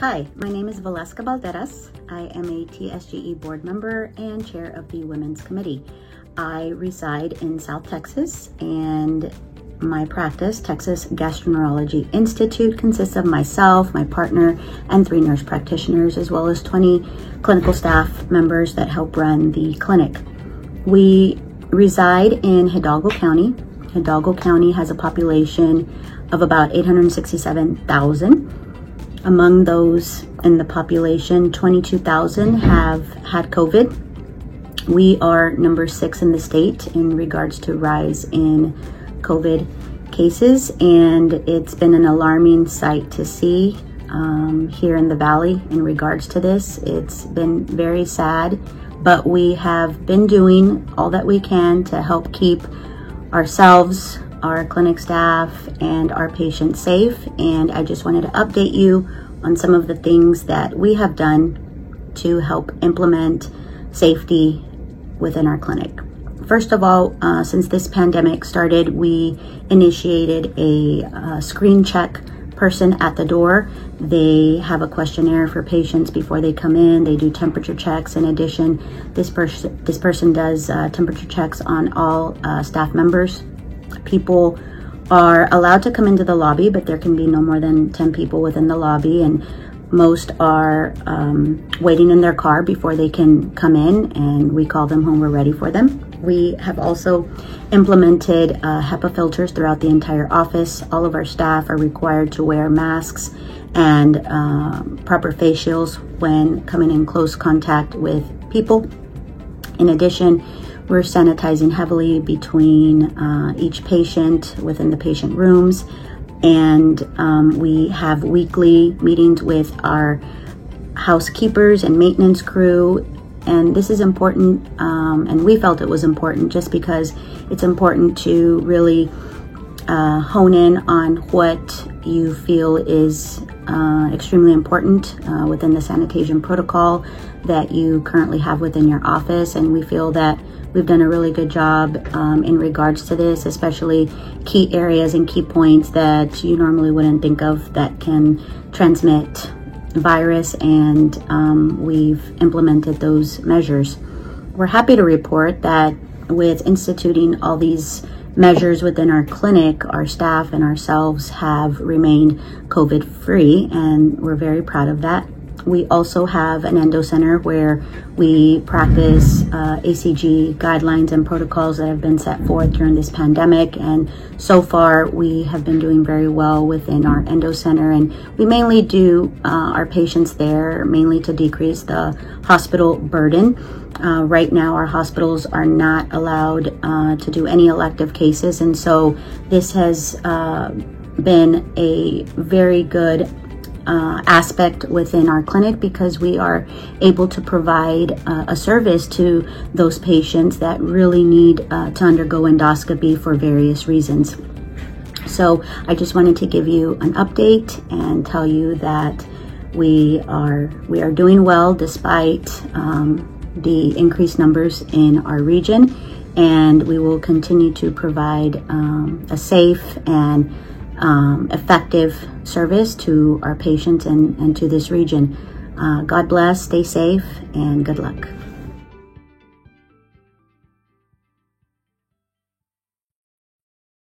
Hi, my name is Valeska Balderas. I am a TSGE board member and chair of the Women's Committee. I reside in South Texas, and my practice, Texas Gastroenterology Institute, consists of myself, my partner, and 3 nurse practitioners, as well as 20 clinical staff members that help run the clinic. We reside in Hidalgo County. Hidalgo County has a population of about 867,000. Among those in the population, 22,000 have had COVID. We are number 6 in the state in regards to rise in COVID cases, and it's been an alarming sight to see here in the Valley in regards to this. It's been very sad, but we have been doing all that we can to help keep ourselves, our clinic staff, and our patients safe. And I just wanted to update you on some of the things that we have done to help implement safety within our clinic. First of all, since this pandemic started, we initiated a screen check person at the door. They have a questionnaire for patients before they come in. They do temperature checks. In addition, this person does temperature checks on all staff members. People are allowed to come into the lobby, but there can be no more than 10 people within the lobby, and most are waiting in their car before they can come in, and we call them when we're ready for them. We have also implemented HEPA filters throughout the entire office. All of our staff are required to wear masks and proper face shields when coming in close contact with people. In addition, we're sanitizing heavily between each patient within the patient rooms, and we have weekly meetings with our housekeepers and maintenance crew. And this is important, and we felt it was important just because it's important to really hone in on what you feel is extremely important within the sanitation protocol that you currently have within your office. And we feel that we've done a really good job in regards to this, especially key areas and key points that you normally wouldn't think of that can transmit virus, and we've implemented those measures. We're happy to report that with instituting all these measures within our clinic, our staff and ourselves have remained COVID-free, and we're very proud of that. We also have an endo center where we practice ACG guidelines and protocols that have been set forth during this pandemic. And so far, we have been doing very well within our endo center. And we mainly do our patients there, mainly to decrease the hospital burden. Right now, our hospitals are not allowed to do any elective cases. And so this has been a very good aspect within our clinic, because we are able to provide a service to those patients that really need to undergo endoscopy for various reasons. So I just wanted to give you an update and tell you that we are doing well despite the increased numbers in our region, and we will continue to provide a safe and effective service to our patients and to this region. God bless, stay safe, and good luck.